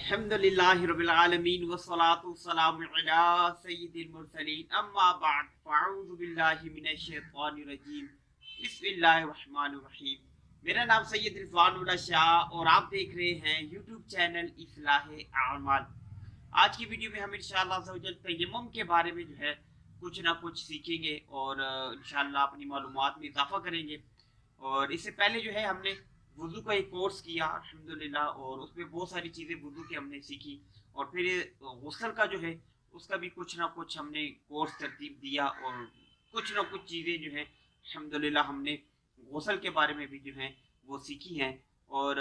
अल्हम्दुलिल्लाहि रब्बिल आलमीन वस्सलातु वस्सलामु अला सय्यिदिल मुरसलीन अम्मा बाद फ़अऊज़ु बिल्लाहि मिनश शैतानिर रजीम बिस्मिल्लाहिर रहमानिर रहीम। मेरा नाम सैयद रिजवानुल्लाह शाह और आप देख रहे हैं यूट्यूब चैनल इस्लाह आमाल। आज की वीडियो में हम इंशाअल्लाह अज़्ज़वजल तयम्मुम के बारे में जो है कुछ ना कुछ सीखेंगे और इंशाअल्लाह अपनी मालूमात में इजाफा करेंगे। और इससे पहले जो है हमने वुज़ू का एक कोर्स किया अल्हम्दुलिल्लाह, और उसमें बहुत सारी चीज़ें वुज़ू की हमने सीखी। और फिर गुस्ल का जो है उसका भी कुछ ना कुछ हमने कोर्स तरतीब दिया, और कुछ ना कुछ चीज़ें जो है अल्हम्दुलिल्लाह हमने गुस्ल के बारे में भी जो है वो सीखी हैं। और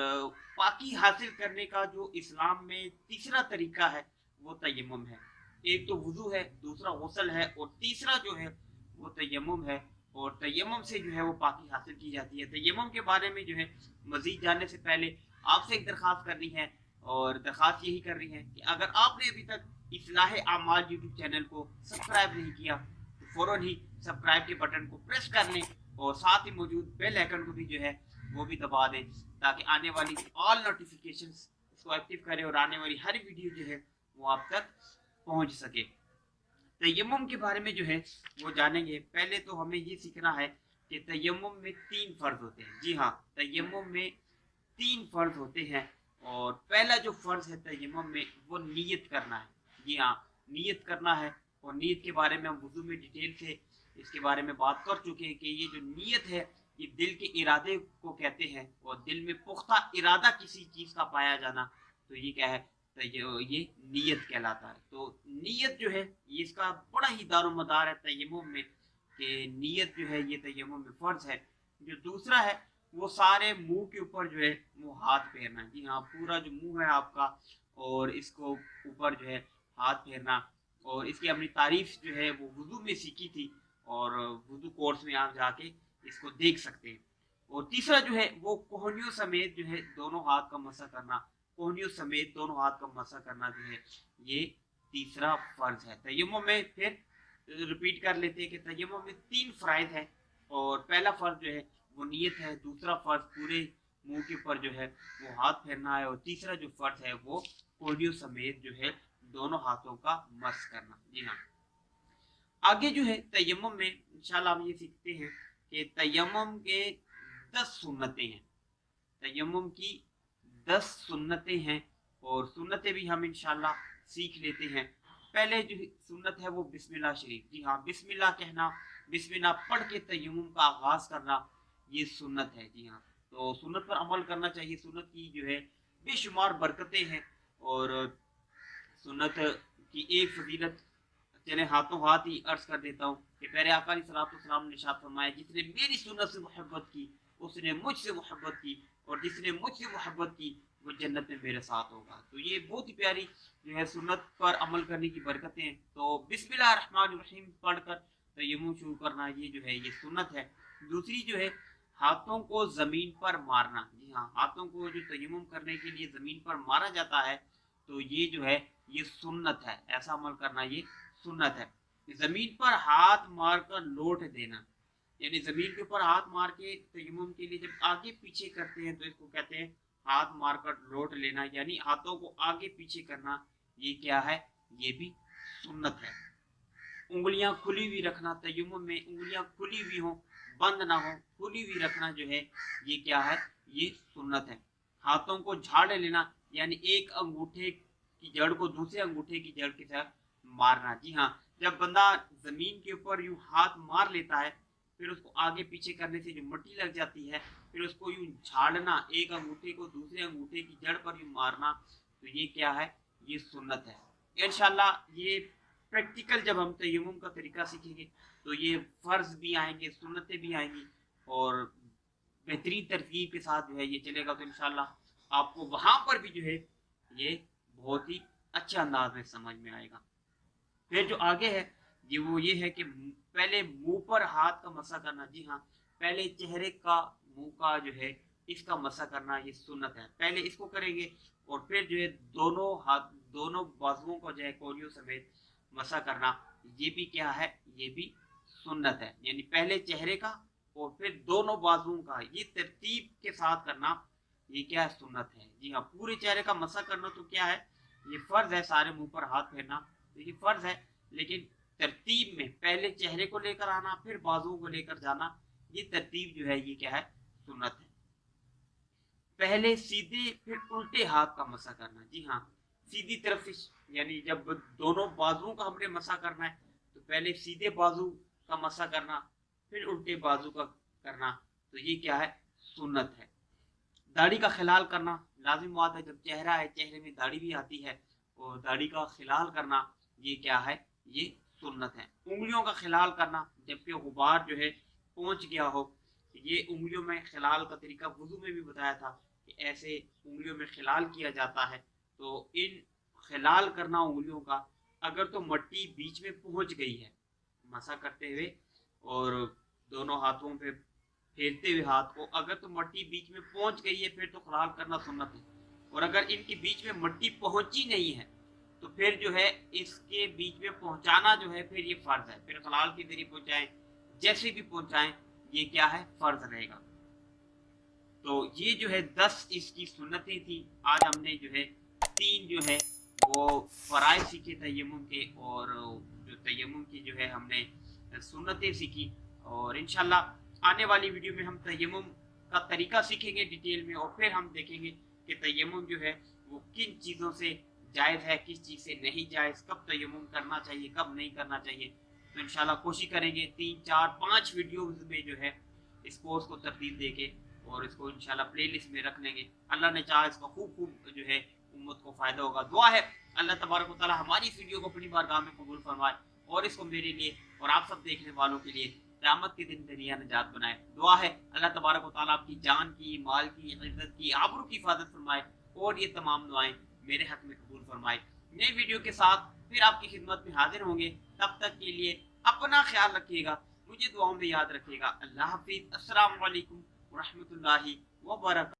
पाकी हासिल करने का जो इस्लाम में तीसरा तरीका है वो तयम्मुम है। एक तो वुज़ू है, दूसरा गुस्ल है, और तीसरा जो है वो तयम्मुम है। और तयम्मुम से जो है वो पाकी हासिल की जाती है। तयम्मुम के बारे में जो है मजीद जानने से पहले आपसे एक दरख्वास्त करनी है, और दरख्वास्त यही करनी है कि अगर आपने अभी तक इस्लाह आमाल यूट्यूब चैनल को सब्सक्राइब नहीं किया तो फौरन ही सब्सक्राइब के बटन को प्रेस कर लें, और साथ ही मौजूद बेल आइकन को भी जो है वो भी दबा दें, ताकि आने वाली ऑल नोटिफिकेशंस इसको एक्टिव करें और आने वाली हर वीडियो जो है वो आप तक पहुंच सके। तयम्मुम के बारे में जो है वो जानेंगे। पहले तो हमें ये सीखना है कि तयम्मुम में 3 फर्ज होते हैं। जी हाँ, तयम्मुम में 3 फर्ज होते हैं। और पहला जो फर्ज है तयम्मुम में वो नीयत करना है। जी हाँ, नीयत करना है। और नीयत के बारे में हम वुज़ू में डिटेल से इसके बारे में बात कर चुके हैं कि ये जो नीयत है ये दिल के इरादे को कहते हैं, और दिल में पुख्ता इरादा किसी चीज़ का पाया जाना, तो ये क्या है, तो ये नीयत कहलाता है। तो नीयत जो है ये इसका बड़ा ही दारोमदार है तयम्मुम में, कि नीयत जो है ये तयम्मुम में फ़र्ज है। जो दूसरा है वो सारे मुंह के ऊपर जो है वो हाथ फेरना। जी हाँ, पूरा जो मुंह है आपका और इसको ऊपर जो है हाथ फेरना। और इसकी अपनी तारीफ जो है वो वुज़ू में सीखी थी, और वुज़ू कोर्स में आप जाके इसको देख सकते हैं। और तीसरा जो है वो कोहनियों समेत जो है दोनों हाथ का मसा करना। कोहनियों समेत दोनों हाथ का मसा करना जो है ये तीसरा फर्ज है तयम्मुम में। फिर रिपीट कर लेते हैं कि तयम्मुम में 3 फ़राइज़ हैं। और पहला फर्ज जो है वो नीयत है, दूसरा फर्ज पूरे मुंह के ऊपर जो है वो हाथ फेरना है, और तीसरा जो फर्ज है वो कोहनियों समेत जो है दोनों हाथों का मस करना। जी हाँ, आगे जो है तयम्मुम में इंशाल्लाह हम ये सीखते हैं कि तयम्मुम के 10 सुन्नतें हैं। तयम्मुम की 10 सुन्नतें हैं, और सुन्नतें भी हम इंशाल्लाह सीख लेते हैं। पहले जो सुन्नत है वो बिस्मिल्लाह शरीफ। जी हाँ, बिस्मिल्लाह कहना, बिस्मिल्लाह पढ़ के तयम्मुम का आगाज करना, ये सुन्नत है। जी हाँ, तो सुन्नत पर अमल करना चाहिए। सुन्नत की जो है बेशुमार बरकतें हैं। और सुन्नत की एक फजीलत चले हाथों हाथ ही अर्ज कर देता हूँ कि प्यारे आका अलैहिस्सलाम ने इरशाद फरमाया, जिसने मेरी सुन्नत से मोहब्बत की उसने मुझसे मोहब्बत की, और जिसने मुझसे मोहब्बत की वो जन्नत में मेरे साथ होगा। तो ये बहुत ही प्यारी जो है सुन्नत पर अमल करने की बरकतें हैं। तो बिस्मिल्लाह रहमान रहीम पढ़कर तयम्मुम शुरू करना, ये जो है ये सुन्नत है। दूसरी जो है हाथों को जमीन पर मारना। जी हाँ, हाथों को जो तयम्मुम करने के लिए जमीन पर मारा जाता है, तो ये जो है ये सुन्नत है। ऐसा अमल करना ये सुन्नत है। जमीन पर हाथ मारकर लौट देना, यानी जमीन के ऊपर हाथ मार के तयम्मुम के लिए जब आगे पीछे करते हैं तो इसको कहते हैं हाथ मारकर लौट लेना, यानी हाथों को आगे पीछे करना। ये क्या है, ये भी सुन्नत है। उंगलियां खुली हुई रखना, तयम्मुम में उंगलियां खुली हुई हो, बंद ना हो, खुली हुई रखना जो है ये क्या है, ये सुन्नत है। हाथों को झाड़ लेना, यानी एक अंगूठे की जड़ को दूसरे अंगूठे की जड़ के साथ मारना। जी हाँ, जब बंदा जमीन के ऊपर यूं हाथ मार लेता है, फिर उसको आगे पीछे करने से जो मिट्टी लग जाती है, फिर उसको यूं झाड़ना, एक अंगूठे को दूसरे अंगूठे की जड़ पर यूं मारना, तो ये क्या है, ये सुन्नत है। इंशाल्लाह ये प्रैक्टिकल जब हम तयम्मुम का तरीका सीखेंगे तो ये फर्ज भी आएंगे, सुन्नतें भी आएंगी, और बेहतरीन तरतीब के साथ जो है ये चलेगा। तो इंशाल्लाह आपको वहां पर भी जो है ये बहुत ही अच्छे अंदाज में समझ में आएगा। फिर जो आगे है ये वो ये है कि पहले मुंह पर हाथ का मसा करना। जी हाँ, पहले चेहरे का, मुंह का जो है इसका मसा करना ये सुन्नत है। पहले इसको करेंगे, और फिर जो है दोनों हाथ, दोनों बाजुओं को जो है कोहनियों समेत मसा करना, ये भी क्या है, ये भी सुन्नत है। यानी पहले चेहरे का और फिर दोनों बाजुओं का, ये तरतीब के साथ करना ये क्या है, सुन्नत है। जी हाँ, पूरे चेहरे का मसा करना तो क्या है, ये फर्ज है। सारे मुंह पर हाथ फेरना तो ये फर्ज है, लेकिन तरतीब में पहले चेहरे को लेकर आना फिर बाजुओं को लेकर जाना, ये तरतीब जो है ये क्या है, सुन्नत है। पहले सीधे फिर उल्टे हाथ का मसा करना। जी हाँ, सीधी तरफ से, यानी जब दोनों बाजुओं का हमने मसा करना है तो पहले सीधे बाजू का मसा करना फिर उल्टे बाजू का करना, तो ये क्या है, सुन्नत है। दाढ़ी का खिलाल करना लाजिम बात है, जब चेहरा है चेहरे में दाढ़ी भी आती है, और दाढ़ी का खिलाल करना ये क्या है, ये सुन्नत है। उंगलियों का खिलाल करना जबकि गुबार जो है पहुंच गया हो, ये उंगलियों में खिलाल का तरीका वुजू में भी बताया था कि ऐसे उंगलियों में खिलाल किया जाता है। तो इन खिलाल करना उंगलियों का, अगर तो मट्टी बीच में पहुंच गई है मसा करते हुए और दोनों हाथों पे फेरते हुए हाथ को, अगर तो मट्टी बीच में पहुंच गई है फिर तो खिलाल करना सुन्नत है। और अगर इनके बीच में मट्टी पहुंची नहीं है तो फिर जो है इसके बीच में पहुंचाना जो है फिर ये फर्ज है, फिर खिलाल के जरिए पहुंचाएं, जैसे भी पहुंचाएं ये क्या है, फर्ज रहेगा। तो ये जो है 10 इसकी सुन्नतें थी। आज हमने जो है 3 जो है वो फराइज सीखे तयम्मुम के, और जो तयम्मुम की जो है हमने सुन्नतें सीखी। और इंशाल्लाह आने वाली वीडियो में हम तयम्मुम का तरीका सीखेंगे डिटेल में, और फिर हम देखेंगे कि तयम्मुम जो है वो किन चीज़ों से जायज़ है, किस चीज़ से नहीं जायज़, कब तयम्मुम करना चाहिए कब नहीं करना चाहिए। तो इंशाल्लाह कोशिश करेंगे 3 4 5 वीडियोज़ में जो है इस कोर्स को तरतीब देके और इसको इंशाल्लाह प्लेलिस्ट में रख लेंगे। अल्लाह ने चाहा इसका खूब जो है उम्मत को फ़ायदा होगा। दुआ है अल्लाह तबारक व तआला हमारी इस वीडियो को अपनी बारगाह में कबूल फरमाए, और इसको मेरे लिए और आप सब देखने वालों के लिए क़यामत के दिन दरिया निजात बनाए। दुआ है अल्लाह तबारक व तआला आपकी जान की, माल की, इज्जत की, आबरू की हिफाजत फरमाए, और ये तमाम दुआएं मेरे हक में कबूल फरमाए। नई वीडियो के साथ फिर आपकी खिदमत में हाजिर होंगे। तब तक के लिए अपना ख्याल रखिएगा, मुझे दुआओं में याद रखिएगा। अल्लाह हाफिज़। अस्सलाम वालेकुम व रहमतुल्लाहि व बरकातहू।